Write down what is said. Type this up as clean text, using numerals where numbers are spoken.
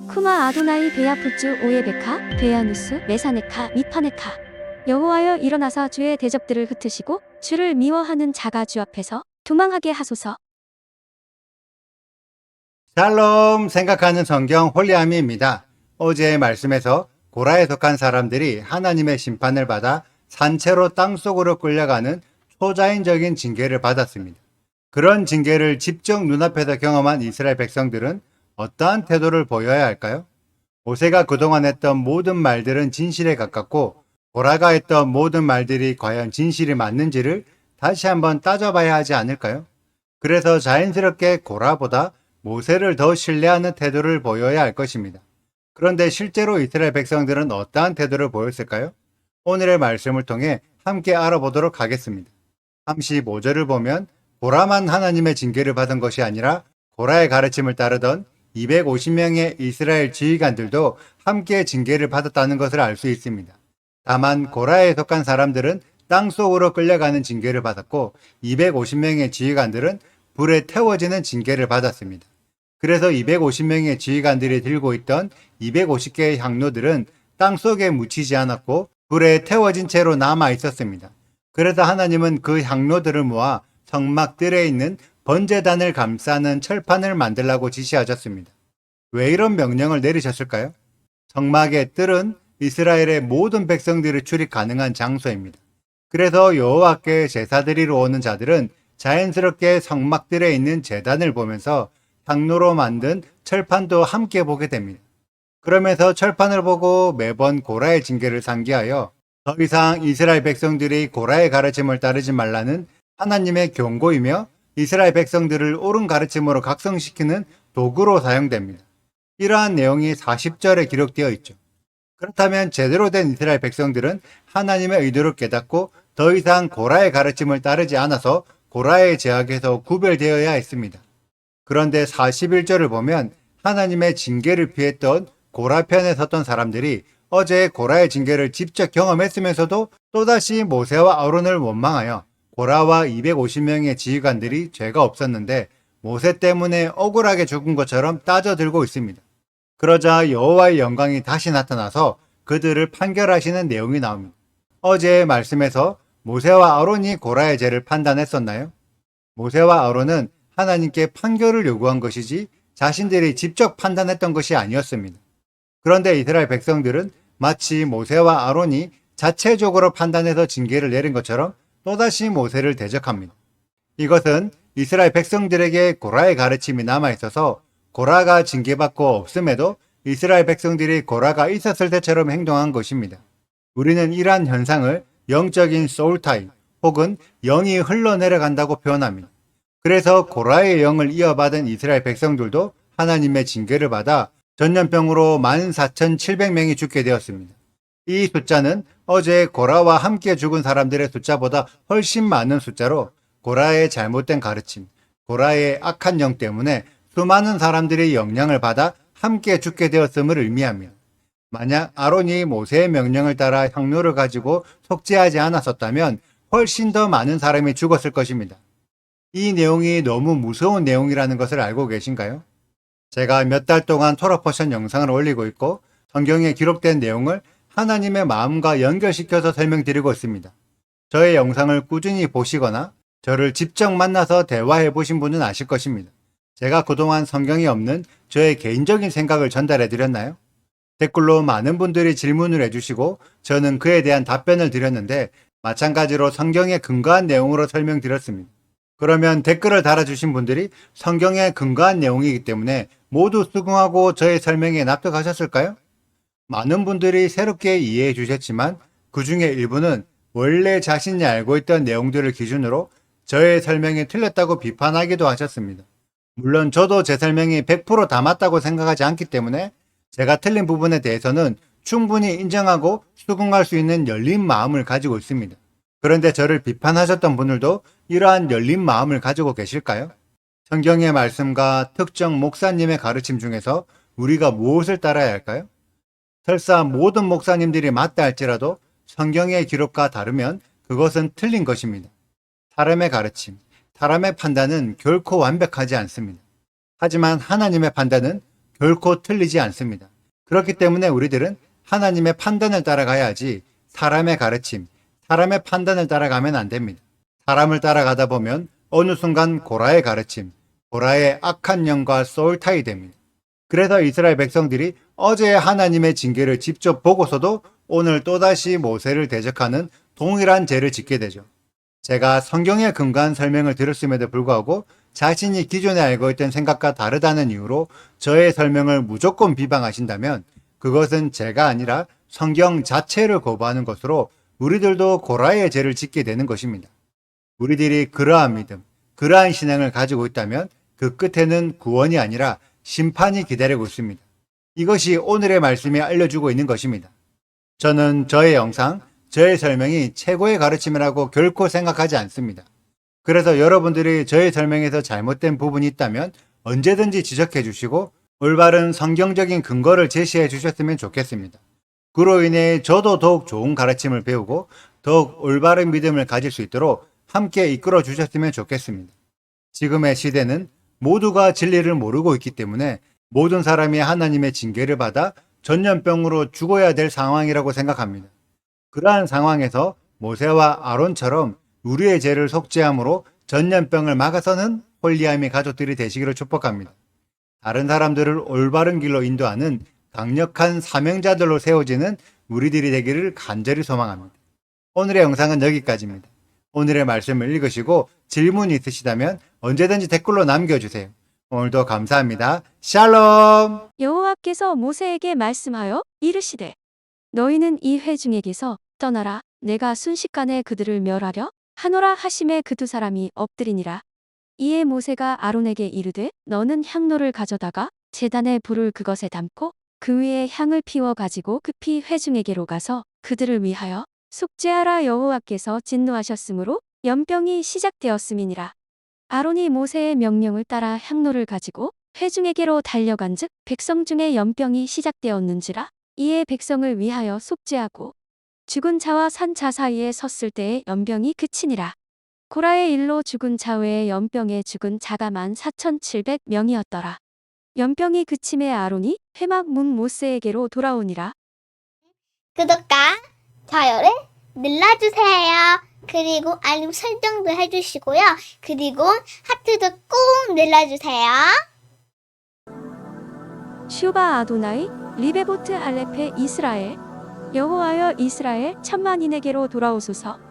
쿠마 아도나이 베야푸츠 오예베카 베야누스 메사네카 미파네카. 여호와여 일어나사 주의 대적들을 흩으시고 주를 미워하는 자가 주 앞에서 도망하게 하소서. 샬롬 생각하는 성경 홀리아미입니다. 어제의 말씀에서 고라에 속한 사람들이 하나님의 심판을 받아 산채로 땅속으로 끌려가는 초자연적인 징계를 받았습니다. 그런 징계를 직접 눈앞에서 경험한 이스라엘 백성들은 어떠한 태도를 보여야 할까요? 모세가 그동안 했던 모든 말들은 진실에 가깝고 고라가 했던 모든 말들이 과연 진실이 맞는지를 다시 한번 따져봐야 하지 않을까요? 그래서 자연스럽게 고라보다 모세를 더 신뢰하는 태도를 보여야 할 것입니다. 그런데 실제로 이스라엘 백성들은 어떠한 태도를 보였을까요? 오늘의 말씀을 통해 함께 알아보도록 하겠습니다. 35절을 보면 고라만 하나님의 징계를 받은 것이 아니라 고라의 가르침을 따르던 250명의 이스라엘 지휘관들도 함께 징계를 받았다는 것을 알 수 있습니다. 다만 고라에 속한 사람들은 땅속으로 끌려가는 징계를 받았고 250명의 지휘관들은 불에 태워지는 징계를 받았습니다. 그래서 250명의 지휘관들이 들고 있던 250개의 향로들은 땅속에 묻히지 않았고 불에 태워진 채로 남아 있었습니다. 그래서 하나님은 그 향로들을 모아 성막들에 있는 번제단을 감싸는 철판을 만들라고 지시하셨습니다. 왜 이런 명령을 내리셨을까요? 성막의 뜰은 이스라엘의 모든 백성들이 출입 가능한 장소입니다. 그래서 여호와께 제사드리러 오는 자들은 자연스럽게 성막들에 있는 제단을 보면서 향로로 만든 철판도 함께 보게 됩니다. 그러면서 철판을 보고 매번 고라의 징계를 상기하여 더 이상 이스라엘 백성들이 고라의 가르침을 따르지 말라는 하나님의 경고이며 이스라엘 백성들을 옳은 가르침으로 각성시키는 도구로 사용됩니다. 이러한 내용이 40절에 기록되어 있죠. 그렇다면 제대로 된 이스라엘 백성들은 하나님의 의도를 깨닫고 더 이상 고라의 가르침을 따르지 않아서 고라의 제약에서 구별되어야 했습니다. 그런데 41절을 보면 하나님의 징계를 피했던 고라 편에 섰던 사람들이 어제 고라의 징계를 직접 경험했으면서도 또다시 모세와 아론을 원망하여 고라와 250명의 지휘관들이 죄가 없었는데 모세 때문에 억울하게 죽은 것처럼 따져들고 있습니다. 그러자 여호와의 영광이 다시 나타나서 그들을 판결하시는 내용이 나옵니다. 어제의 말씀에서 모세와 아론이 고라의 죄를 판단했었나요? 모세와 아론은 하나님께 판결을 요구한 것이지 자신들이 직접 판단했던 것이 아니었습니다. 그런데 이스라엘 백성들은 마치 모세와 아론이 자체적으로 판단해서 징계를 내린 것처럼 또다시 모세를 대적합니다. 이것은 이스라엘 백성들에게 고라의 가르침이 남아있어서 고라가 징계받고 없음에도 이스라엘 백성들이 고라가 있었을 때처럼 행동한 것입니다. 우리는 이러한 현상을 영적인 소울타임 혹은 영이 흘러내려간다고 표현합니다. 그래서 고라의 영을 이어받은 이스라엘 백성들도 하나님의 징계를 받아 전염병으로 14,700명이 죽게 되었습니다. 이 숫자는 어제 고라와 함께 죽은 사람들의 숫자보다 훨씬 많은 숫자로 고라의 잘못된 가르침, 고라의 악한 영 때문에 수많은 사람들이 영향을 받아 함께 죽게 되었음을 의미합니다. 만약 아론이 모세의 명령을 따라 향로를 가지고 속죄하지 않았었다면 훨씬 더 많은 사람이 죽었을 것입니다. 이 내용이 너무 무서운 내용이라는 것을 알고 계신가요? 제가 몇 달 동안 토라 포션 영상을 올리고 있고 성경에 기록된 내용을 하나님의 마음과 연결시켜서 설명드리고 있습니다. 저의 영상을 꾸준히 보시거나 저를 직접 만나서 대화해 보신 분은 아실 것입니다. 제가 그동안 성경이 없는 저의 개인적인 생각을 전달해 드렸나요? 댓글로 많은 분들이 질문을 해주시고 저는 그에 대한 답변을 드렸는데 마찬가지로 성경에 근거한 내용으로 설명드렸습니다. 그러면 댓글을 달아주신 분들이 성경에 근거한 내용이기 때문에 모두 수긍하고 저의 설명에 납득하셨을까요? 많은 분들이 새롭게 이해해 주셨지만 그 중에 일부는 원래 자신이 알고 있던 내용들을 기준으로 저의 설명이 틀렸다고 비판하기도 하셨습니다. 물론 저도 제 설명이 100% 다 맞다고 생각하지 않기 때문에 제가 틀린 부분에 대해서는 충분히 인정하고 수긍할 수 있는 열린 마음을 가지고 있습니다. 그런데 저를 비판하셨던 분들도 이러한 열린 마음을 가지고 계실까요? 성경의 말씀과 특정 목사님의 가르침 중에서 우리가 무엇을 따라야 할까요? 설사 모든 목사님들이 맞다 할지라도 성경의 기록과 다르면 그것은 틀린 것입니다. 사람의 가르침, 사람의 판단은 결코 완벽하지 않습니다. 하지만 하나님의 판단은 결코 틀리지 않습니다. 그렇기 때문에 우리들은 하나님의 판단을 따라가야 하지 사람의 가르침, 사람의 판단을 따라가면 안 됩니다. 사람을 따라가다 보면 어느 순간 고라의 가르침, 고라의 악한 영과 소울타이 됩니다. 그래서 이스라엘 백성들이 어제 하나님의 징계를 직접 보고서도 오늘 또다시 모세를 대적하는 동일한 죄를 짓게 되죠. 제가 성경에 근거한 설명을 들었음에도 불구하고 자신이 기존에 알고 있던 생각과 다르다는 이유로 저의 설명을 무조건 비방하신다면 그것은 제가 아니라 성경 자체를 거부하는 것으로 우리들도 고라의 죄를 짓게 되는 것입니다. 우리들이 그러한 믿음, 그러한 신앙을 가지고 있다면 그 끝에는 구원이 아니라 심판이 기다리고 있습니다. 이것이 오늘의 말씀이 알려주고 있는 것입니다. 저는 저의 영상, 저의 설명이 최고의 가르침이라고 결코 생각하지 않습니다. 그래서 여러분들이 저의 설명에서 잘못된 부분이 있다면 언제든지 지적해 주시고 올바른 성경적인 근거를 제시해 주셨으면 좋겠습니다. 그로 인해 저도 더욱 좋은 가르침을 배우고 더욱 올바른 믿음을 가질 수 있도록 함께 이끌어 주셨으면 좋겠습니다. 지금의 시대는 모두가 진리를 모르고 있기 때문에 모든 사람이 하나님의 징계를 받아 전염병으로 죽어야 될 상황이라고 생각합니다. 그러한 상황에서 모세와 아론처럼 우리의 죄를 속죄함으로 전염병을 막아서는 홀리함의 가족들이 되시기를 축복합니다. 다른 사람들을 올바른 길로 인도하는 강력한 사명자들로 세워지는 우리들이 되기를 간절히 소망합니다. 오늘의 영상은 여기까지입니다. 오늘의 말씀을 읽으시고 질문이 있으시다면 언제든지 댓글로 남겨주세요. 오늘도 감사합니다. 샬롬! 여호와께서 모세에게 말씀하여 이르시되 너희는 이 회중에게서 떠나라. 내가 순식간에 그들을 멸하려 하노라 하심에 그 두 사람이 엎드리니라. 이에 모세가 아론에게 이르되 너는 향로를 가져다가 제단에 불을 그것에 담고 그 위에 향을 피워 가지고 급히 회중에게로 가서 그들을 위하여 속죄하라. 여호와께서 진노하셨으므로 연병이 시작되었음이니라. 아론이 모세의 명령을 따라 향로를 가지고 회중에게로 달려간즉 백성 중에 연병이 시작되었는지라. 이에 백성을 위하여 속죄하고 죽은 자와 산 자 사이에 섰을 때에 연병이 그치니라. 고라의 일로 죽은 자 외에 연병에 죽은 자가 14,700명이었더라. 연병이 그침에 아론이 회막 문 모세에게로 돌아오니라. 구독과 좋아요를 눌러주세요. 그리고 알림 설정도 해주시고요. 그리고 하트도 꼭 눌러주세요. 슈바 아도나이 리베보트 할레페 이스라엘 여호와여 이스라엘 천만인에게로 돌아오소서.